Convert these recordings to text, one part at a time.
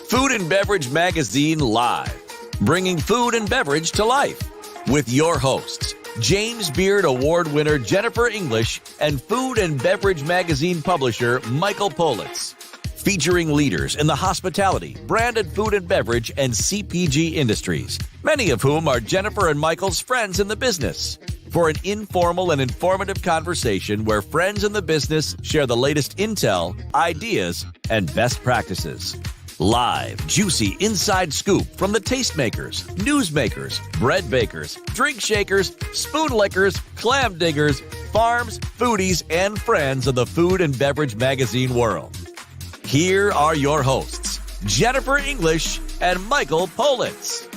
Food and Beverage Magazine Live, bringing food and beverage to life with your hosts, James Beard Award winner Jennifer English and Food and Beverage Magazine publisher Michael Politz. Featuring leaders in the hospitality, branded food and beverage, and CPG industries, many of whom are Jennifer and Michael's friends in the business. For an informal and informative conversation where friends in the business share the latest intel, ideas, and best practices. Live, juicy inside scoop from the tastemakers, newsmakers, bread bakers, drink shakers, spoon lickers, clam diggers, farms, foodies, and friends of the food and beverage magazine world. Here are your hosts, Jennifer English and Michael Politz.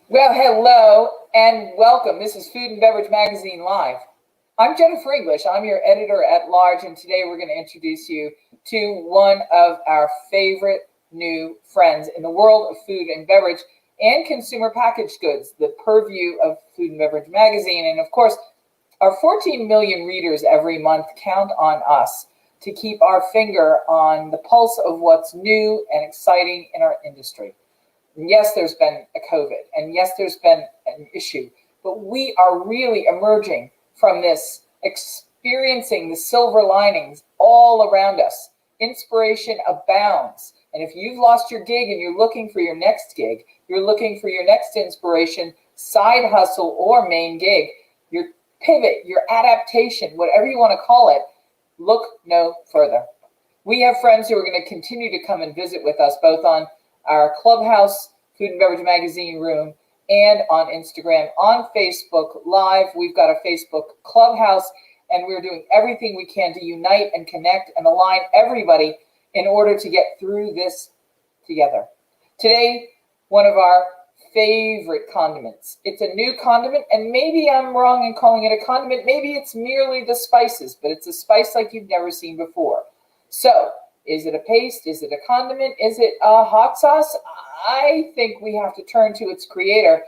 Well, hello and welcome. This is Food and Beverage Magazine Live. I'm Jennifer English. I'm your editor at large, and today we're going to introduce you to one of our favorite new friends in the world of food and beverage and consumer packaged goods, the purview of Food and Beverage Magazine. And of course, our 14 million readers every month count on us to keep our finger on the pulse of what's new and exciting in our industry. And yes, there's been a COVID, and yes, there's been an issue, but we are really emerging from this, experiencing the silver linings all around us. Inspiration abounds. And if you've lost your gig and you're looking for your next gig, you're looking for your next inspiration, side hustle or main gig, your pivot, your adaptation, whatever you want to call it, look no further. We have friends who are going to continue to come and visit with us, both on our Clubhouse Food and Beverage Magazine room and on Instagram, on Facebook Live. We've got a Facebook Clubhouse, and we're doing everything we can to unite and connect and align everybody in order to get through this together. Today, one of our favorite condiments. It's a new condiment, and maybe I'm wrong in calling it a condiment. Maybe it's merely the spices, but it's a spice like you've never seen before. So, is it a paste? Is it a condiment? Is it a hot sauce? I think we have to turn to its creator,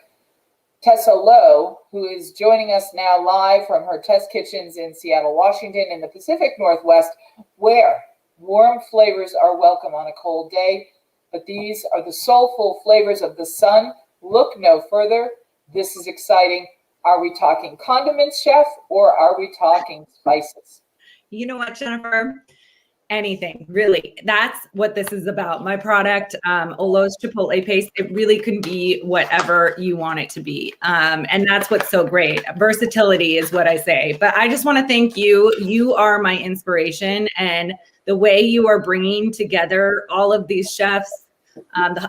Tessa Lowe, who is joining us now live from her test kitchens in Seattle, Washington, in the Pacific Northwest, where warm flavors are welcome on a cold day. But these are the soulful flavors of the sun. Look no further. This is exciting. Are we talking condiments, chef, or are we talking spices? You know what, Jennifer? Anything, really. That's what this is about. My product, Olo's Chipotle Paste, it really can be whatever you want it to be. And that's what's so great. Versatility is what I say. But I just want to thank you. You are my inspiration. And the way you are bringing together all of these chefs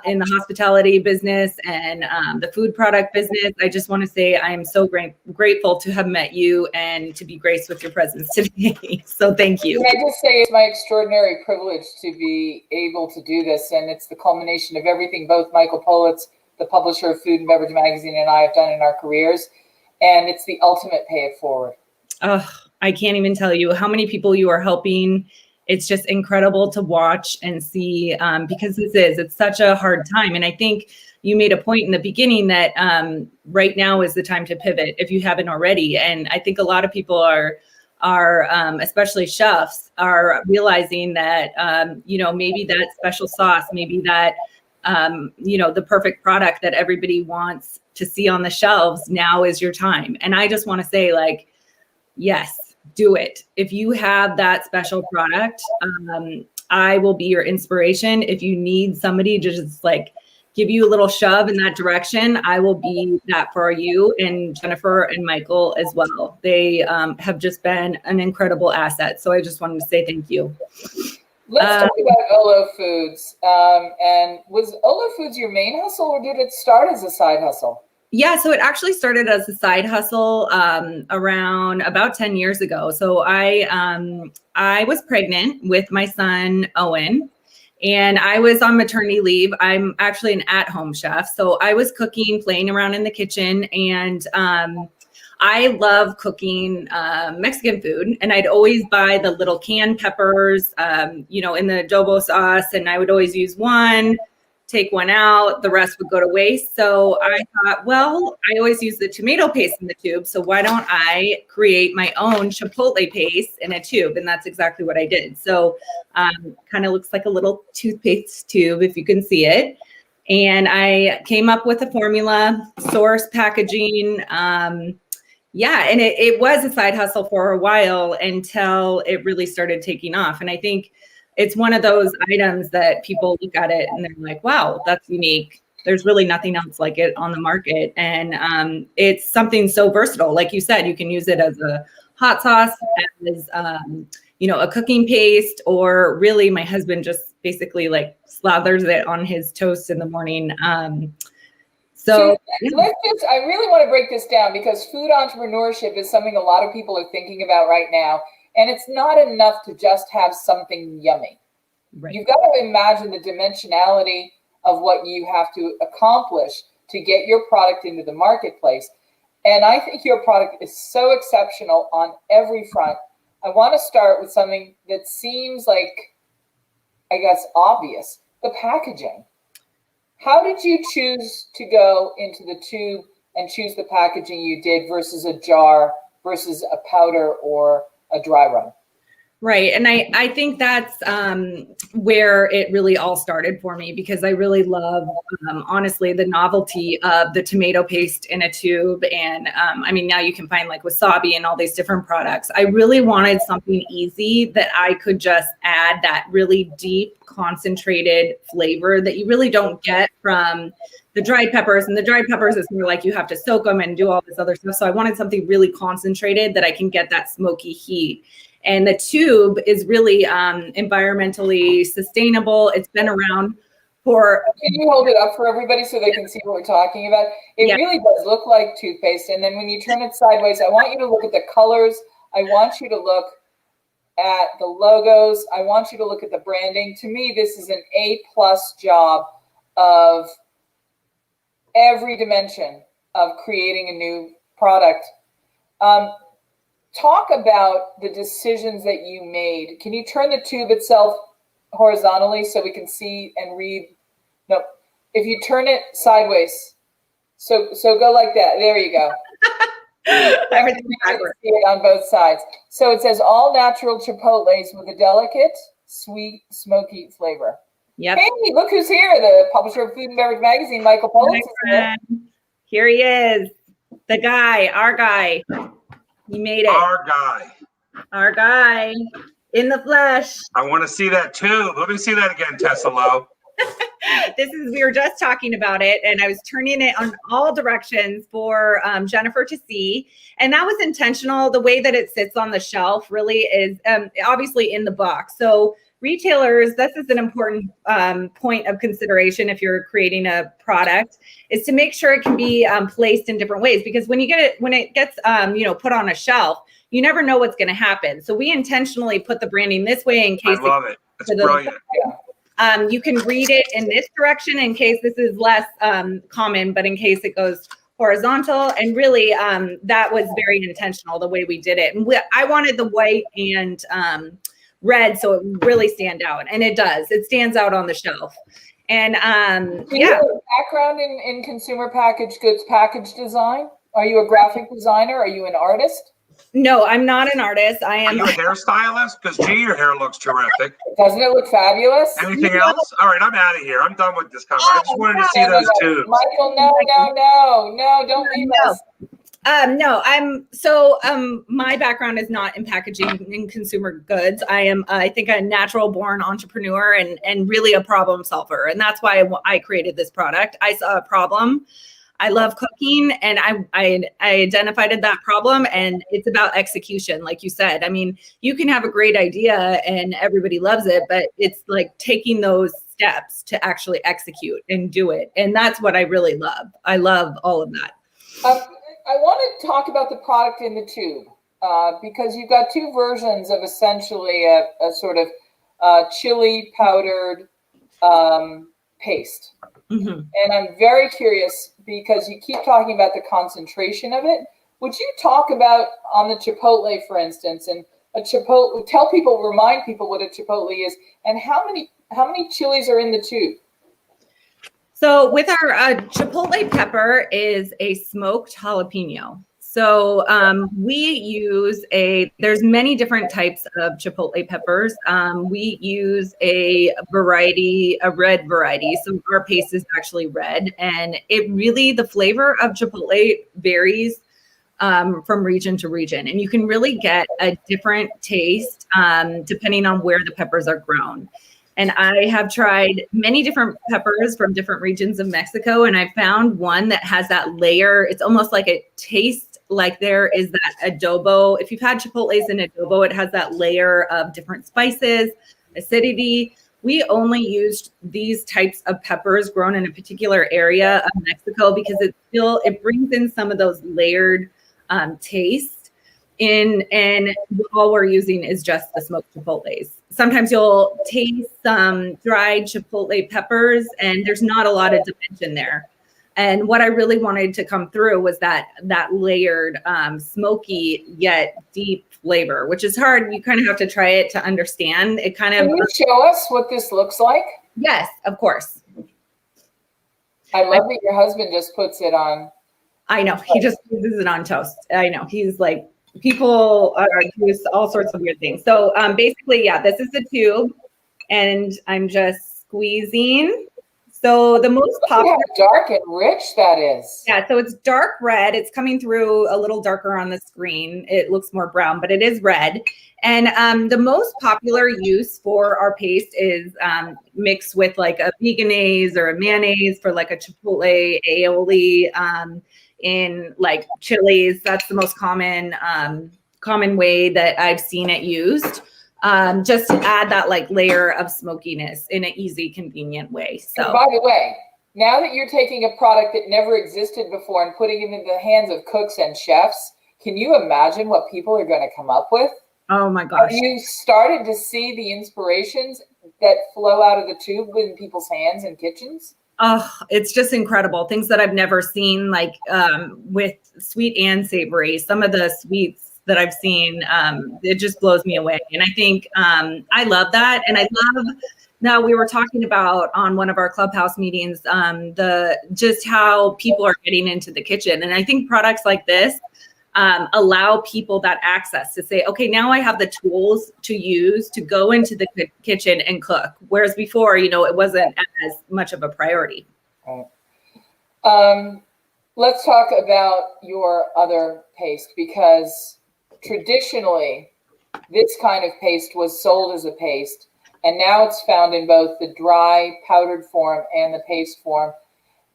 in the hospitality business and the food product business, I just want to say I am so grateful to have met you and to be graced with your presence today. So thank you. Can I just say it's my extraordinary privilege to be able to do this, and it's the culmination of everything both Michael Politz, the publisher of Food and Beverage Magazine, and I have done in our careers, and it's the ultimate pay it forward. Oh, I can't even tell you how many people you are helping. It's just incredible to watch and see because it's such a hard time. And I think you made a point in the beginning that right now is the time to pivot if you haven't already. And I think a lot of people are especially chefs, are realizing that, maybe that special sauce, maybe that, the perfect product that everybody wants to see on the shelves, now is your time. And I just want to say, yes. Do it. If you have that special product, I will be your inspiration. If you need somebody to just give you a little shove in that direction, I will be that for you, and Jennifer and Michael as well. They have just been an incredible asset. So I just wanted to say thank you. Let's talk about Olo Foods. And was Olo Foods your main hustle, or did it start as a side hustle? Yeah, so it actually started as a side hustle around about 10 years ago. So I was pregnant with my son, Owen, and I was on maternity leave. I'm actually an at-home chef. So I was cooking, playing around in the kitchen, and I love cooking Mexican food. And I'd always buy the little canned peppers, in the adobo sauce, and I would always use 1, take one out, the rest would go to waste. So I thought, well, I always use the tomato paste in the tube. So why don't I create my own chipotle paste in a tube? And that's exactly what I did. So kind of looks like a little toothpaste tube, if you can see it. And I came up with a formula, source packaging. And it was a side hustle for a while until it really started taking off. And I think it's one of those items that people look at it and they're like, wow, that's unique. There's really nothing else like it on the market. And it's something so versatile. Like you said, you can use it as a hot sauce, as, a cooking paste, or really my husband just basically like slathers it on his toast in the morning. I really want to break this down because food entrepreneurship is something a lot of people are thinking about right now. And it's not enough to just have something yummy. Right. You've got to imagine the dimensionality of what you have to accomplish to get your product into the marketplace. And I think your product is so exceptional on every front. I want to start with something that seems like, I guess, obvious, the packaging. How did you choose to go into the tube and choose the packaging you did versus a jar versus a powder or a dry rub? Right. And I think that's where it really all started for me, because I really love, honestly, the novelty of the tomato paste in a tube. And now you can find like wasabi and all these different products. I really wanted something easy that I could just add that really deep, concentrated flavor that you really don't get from the dried peppers. And the dried peppers is more like you have to soak them and do all this other stuff. So I wanted something really concentrated that I can get that smoky heat. And the tube is really environmentally sustainable. It's been around for... Can you hold it up for everybody so they can see what we're talking about? It really does look like toothpaste. And then when you turn it sideways, I want you to look at the colors. I want you to look at the logos. I want you to look at the branding. To me, this is an A+ job of every dimension of creating a new product. Talk about the decisions that you made. Can you turn the tube itself horizontally so we can see and read? No, if you turn it sideways, so go like that. There you go. Everything see it on both sides. So it says all natural chipotles with a delicate, sweet, smoky flavor. Yep. Hey, look who's here! The publisher of Food and Beverage Magazine, Michael Politz, is here. Here he is, the guy, our guy. He made it. Our guy in the flesh. I want to see that too. Let me see that again, Tessa Lowe. We were just talking about it, and I was turning it on all directions for Jennifer to see. And that was intentional. The way that it sits on the shelf really is obviously in the box. So retailers, this is an important point of consideration if you're creating a product, is to make sure it can be placed in different ways, because when it gets put on a shelf, you never know what's going to happen. So we intentionally put the branding this way in case. I love it. It's brilliant. You can read it in this direction in case this is less common, but in case it goes horizontal. And really, that was very intentional the way we did it. And I wanted the white and red so it really stand out, and it does. It stands out on the shelf. And do you have a background in consumer packaged goods package design? Are you a graphic designer? Are you an artist? No, I'm not an artist. I am. Are you a hairstylist? Because your hair looks terrific. Doesn't it look fabulous? Anything else? All right, I'm out of here. I'm done with this conversation. I just wanted to see those tubes. Michael, no, don't leave us. My background is not in packaging and consumer goods. I am, I think, a natural born entrepreneur and really a problem solver. And that's why I created this product. I saw a problem. I love cooking, and I identified that problem, and it's about execution. Like you said, I mean, you can have a great idea and everybody loves it, but it's like taking those steps to actually execute and do it. And that's what I really love. I love all of that. I want to talk about the product in the tube because you've got two versions of essentially a sort of chili powdered paste. Mm-hmm. And I'm very curious because you keep talking about the concentration of it. Would you talk about on the chipotle, for instance, and a chipotle? Remind people what a chipotle is, and how many chilies are in the tube? So with our chipotle pepper is a smoked jalapeno. So we use there's many different types of chipotle peppers. We use a red variety. So our paste is actually red, and the flavor of chipotle varies from region to region. And you can really get a different taste depending on where the peppers are grown. And I have tried many different peppers from different regions of Mexico, and I found one that has that layer. It's almost like it tastes like there is that adobo. If you've had chipotles in adobo, it has that layer of different spices, acidity. We only used these types of peppers grown in a particular area of Mexico because it brings in some of those layered taste in, and all we're using is just the smoked chipotles. Sometimes you'll taste some dried chipotle peppers and there's not a lot of dimension there. And what I really wanted to come through was that layered, smoky yet deep flavor, which is hard. You kind of have to try it to understand. It kind of. Can you show us what this looks like? Yes, of course. I love that your husband just puts it on. I know. He just uses it on toast. I know. He's like, people use all sorts of weird things. So basically, yeah, this is the tube, and I'm just squeezing. So the most popular. Look how dark and rich that is. Yeah, so it's dark red. It's coming through a little darker on the screen. It looks more brown, but it is red. And the most popular use for our paste is mixed with like a veganaise or a mayonnaise for like a chipotle aioli in like chilies. That's the most common way that I've seen it used. Just to add that like layer of smokiness in an easy, convenient way. So, and by the way, now that you're taking a product that never existed before and putting it in the hands of cooks and chefs, can you imagine what people are going to come up with? Oh my gosh. Have you started to see the inspirations that flow out of the tube in people's hands and kitchens? Oh, it's just incredible. Things that I've never seen, like with sweet and savory. Some of the sweets that I've seen, it just blows me away. And I think I love that. And I love, now we were talking about on one of our clubhouse meetings, just how people are getting into the kitchen. And I think products like this allow people that access to say, okay, now I have the tools to use to go into the kitchen and cook. Whereas before, it wasn't as much of a priority. Right. Let's talk about your other paste, because traditionally this kind of paste was sold as a paste, and now it's found in both the dry powdered form and the paste form.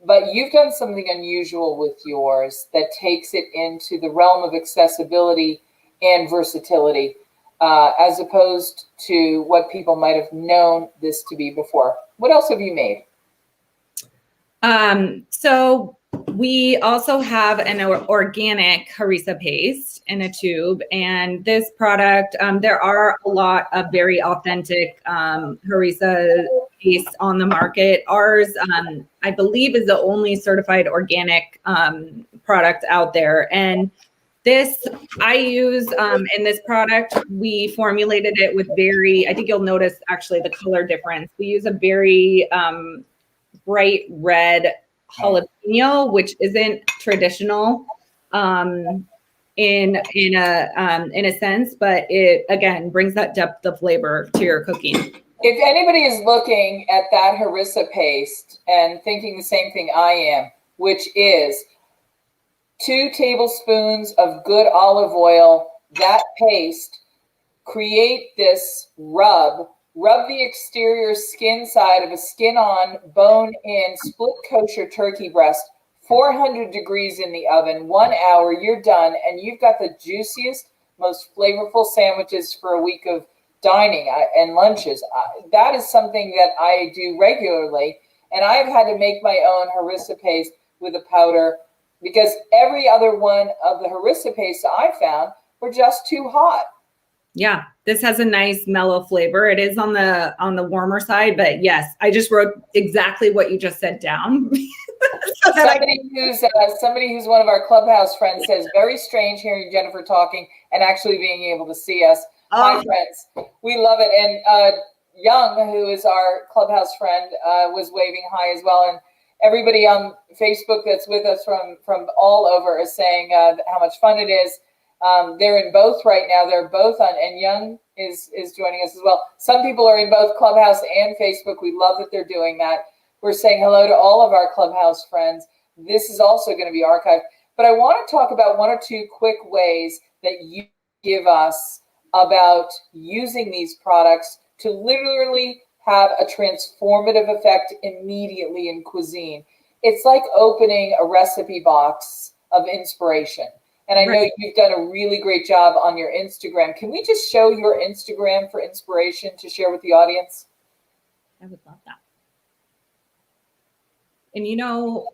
But you've done something unusual with yours that takes it into the realm of accessibility and versatility, as opposed to what people might have known this to be before. What else have you made? So we also have an organic harissa paste in a tube, and this product, there are a lot of very authentic harissa paste on the market. Ours, I believe, is the only certified organic product out there. And this I use in this product, we formulated it with I think you'll notice actually the color difference. We use a very bright red jalapeno, which isn't traditional in a sense, but it again brings that depth of flavor to your cooking. If anybody is looking at that harissa paste and thinking the same thing I am, which is 2 tablespoons of good olive oil, that paste, create this rub the exterior skin side of a skin-on, bone-in, split kosher turkey breast, 400 degrees in the oven, 1 hour, you're done, and you've got the juiciest, most flavorful sandwiches for a week of dining and lunches. That is something that I do regularly, and I've had to make my own harissa paste with a powder because every other one of the harissa pastes I found were just too hot. Yeah, this has a nice mellow flavor. It is on the warmer side, but yes, I just wrote exactly what you just said down. Somebody who's one of our clubhouse friends says, very strange hearing Jennifer talking and actually being able to see us. Hi, friends. We love it. And Young, who is our clubhouse friend, was waving hi as well. everybody on Facebook that's with us from all over is saying how much fun it is. They're in both right now. They're both on, and Young is joining us as well. Some people are in both Clubhouse and Facebook. We love that they're doing that. We're saying hello to all of our Clubhouse friends. This is also going to be archived. But I want to talk about one or two quick ways that you give us about using these products to literally have a transformative effect immediately in cuisine. It's like opening a recipe box of inspiration. And I know you've done a really great job on your Instagram. Can we just show your Instagram for inspiration to share with the audience? I would love that. And you know,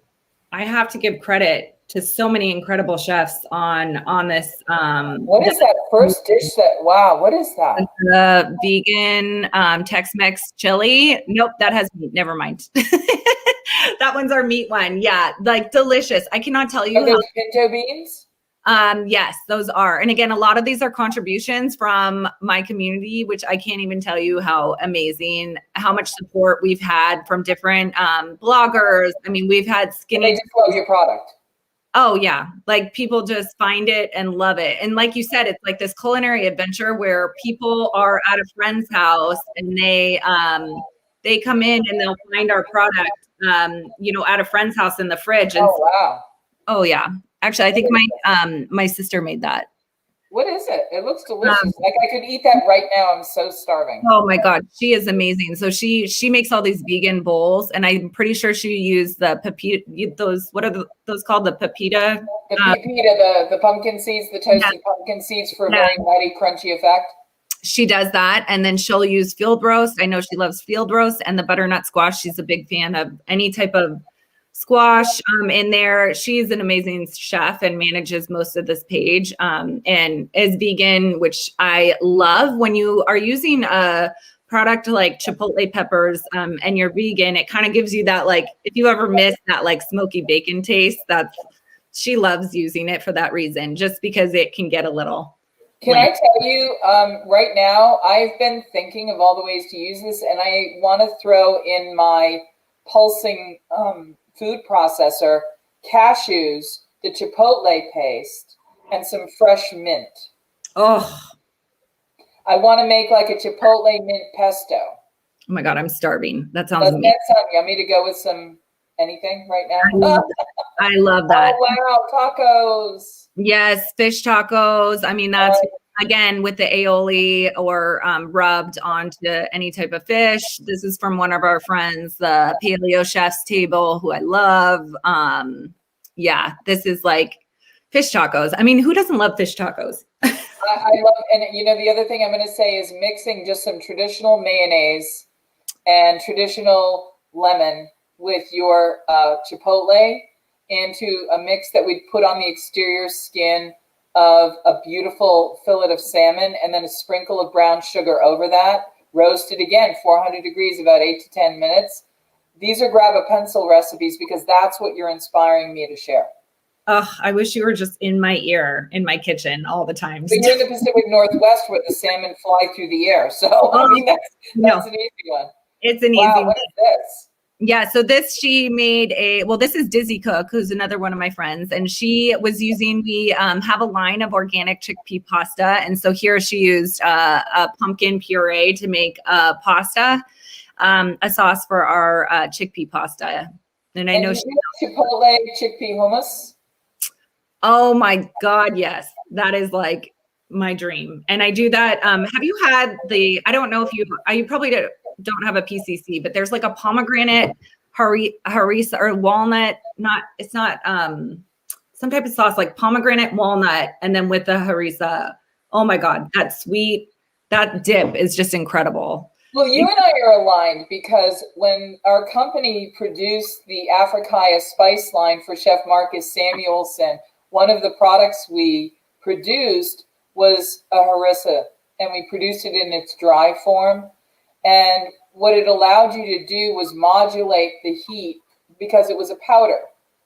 I have to give credit to so many incredible chefs on this. What is that first dish wow, what is that? The vegan Tex-Mex chili. Nope, that has meat. Never mind. That one's our meat one. Yeah, like delicious. I cannot tell you. Are those pinto beans? Yes, those are. And again, a lot of these are contributions from my community, which I can't even tell you how amazing, how much support we've had from different bloggers. I mean, we've had skinny. They just love your product. Oh yeah. Like people just find it and love it. And like you said, it's like this culinary adventure where people are at a friend's house and they come in and they'll find our product, at a friend's house in the fridge. And oh, wow. Oh yeah. Actually, I think my sister made that. What is it? It looks delicious. Like I could eat that right now. I'm so starving. Oh my God. She is amazing. So she makes all these vegan bowls, and I'm pretty sure she used the pepita, what are those called? The pepita? The pepita, the pumpkin seeds, the toasted pumpkin seeds for a very nutty, crunchy effect. She does that. And then she'll use field roast. I know she loves field roast and the butternut squash. She's a big fan of any type of squash in there. She's an amazing chef and manages most of this page and is vegan, which I love. When you are using a product like chipotle peppers and you're vegan, it kind of gives you that, like, if you ever miss that like smoky bacon taste, she loves using it for that reason, just because it can get a little. Can I tell you right now, I've been thinking of all the ways to use this, and I want to throw in my pulsing food processor, cashews, the chipotle paste, and some fresh mint. Oh. I want to make like a chipotle mint pesto. Oh my God, I'm starving. That sounds amazing. That sound yummy to go with some anything right now? I love that. Oh, wow, tacos. Yes, fish tacos. I mean, that's again with the aioli or rubbed onto any type of fish. This is from one of our friends, the Paleo Chef's Table, who I love. This is like fish tacos. I mean, who doesn't love fish tacos? I love, and the other thing I'm going to say is mixing just some traditional mayonnaise and traditional lemon with your chipotle into a mix that we'd put on the exterior skin of a beautiful fillet of salmon, and then a sprinkle of brown sugar over that, roasted again, 400 degrees, about 8 to 10 minutes. These are grab a pencil recipes because that's what you're inspiring me to share. Oh, I wish you were just in my ear, in my kitchen all the time. But you're in the Pacific Northwest where the salmon fly through the air. So, I mean, that's an easy one. It's an easy one. What is this? Yeah, so she made this is Dizzy Cook, who's another one of my friends, and she was using, we have a line of organic chickpea pasta, and so here she used a pumpkin puree to make a pasta, a sauce for our chickpea pasta. And I know she chipotle chickpea hummus. Oh my God, yes. That is like my dream. And I do that. Have you had I don't know if you probably don't have a PCC, but there's like a pomegranate harissa or walnut, it's not some type of sauce, like pomegranate walnut, and then with the harissa. Oh my God, that dip is just incredible. Well, you and I are aligned because when our company produced the Afrikaya spice line for Chef Marcus Samuelson, one of the products we produced was a harissa, and we produced it in its dry form. And what it allowed you to do was modulate the heat because it was a powder.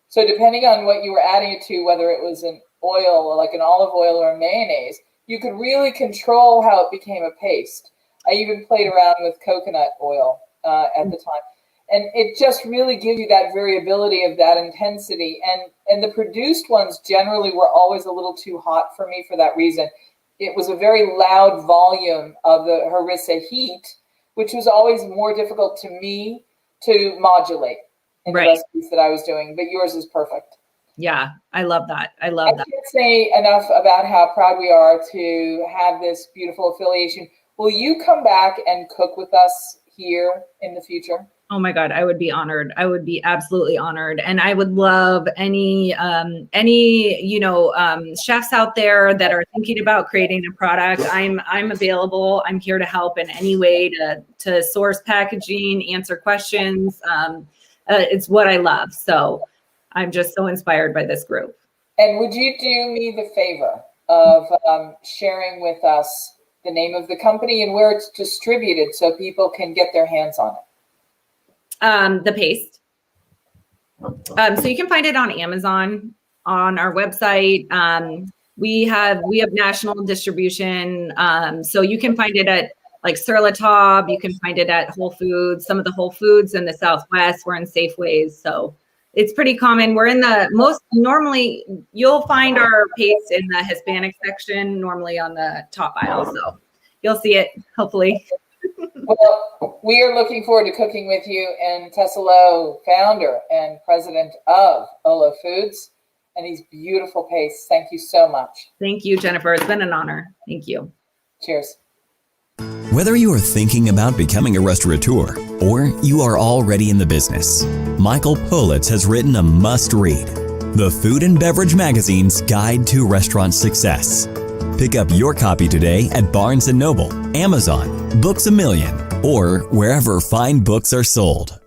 So depending on what you were adding it to, whether it was an oil, or like an olive oil or a mayonnaise, you could really control how it became a paste. I even played around with coconut oil at the time. And it just really gives you that variability of that intensity. And the produced ones generally were always a little too hot for me for that reason. It was a very loud volume of the harissa heat, which was always more difficult to me to modulate in the recipes that I was doing. But yours is perfect. Yeah, I love that. I can't say enough about how proud we are to have this beautiful affiliation. Will you come back and cook with us here in the future? Oh my God, I would be honored. I would be absolutely honored. And I would love any chefs out there that are thinking about creating a product. I'm available. I'm here to help in any way to source packaging, answer questions. It's what I love. So I'm just so inspired by this group. And would you do me the favor of sharing with us the name of the company and where it's distributed so people can get their hands on it? The paste. So you can find it on Amazon, on our website. We have national distribution. So you can find it at like Sur La Table. You can find it at Whole Foods, some of the Whole Foods in the Southwest. We're in Safeways. So it's pretty common. We're in normally you'll find our paste in the Hispanic section, normally on the top aisle. So you'll see it, hopefully. Well, we are looking forward to cooking with you and Tessa Lowe, founder and president of Olo Foods, and these beautiful pastes. Thank you so much. Thank you, Jennifer. It's been an honor. Thank you. Cheers. Whether you are thinking about becoming a restaurateur or you are already in the business, Michael Politz has written a must-read, the Food and Beverage Magazine's Guide to Restaurant Success. Pick up your copy today at Barnes & Noble, Amazon, Books A Million, or wherever fine books are sold.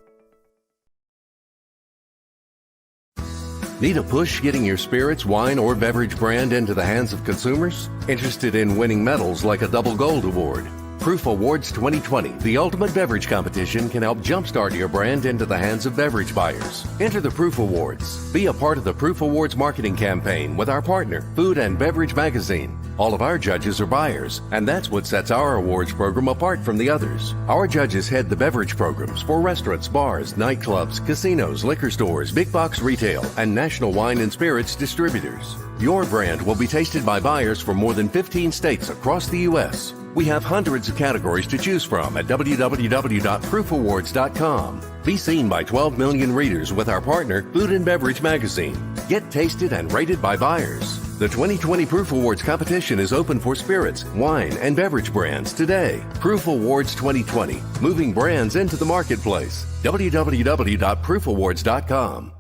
Need a push getting your spirits, wine, or beverage brand into the hands of consumers? Interested in winning medals like a Double Gold Award? Proof Awards 2020, the ultimate beverage competition, can help jumpstart your brand into the hands of beverage buyers. Enter the Proof Awards. Be a part of the Proof Awards marketing campaign with our partner, Food and Beverage Magazine. All of our judges are buyers, and that's what sets our awards program apart from the others. Our judges head the beverage programs for restaurants, bars, nightclubs, casinos, liquor stores, big box retail, and national wine and spirits distributors. Your brand will be tasted by buyers from more than 15 states across the U.S. We have hundreds of categories to choose from at www.proofawards.com. Be seen by 12 million readers with our partner, Food and Beverage Magazine. Get tasted and rated by buyers. The 2020 Proof Awards competition is open for spirits, wine, and beverage brands today. Proof Awards 2020, moving brands into the marketplace. www.proofawards.com.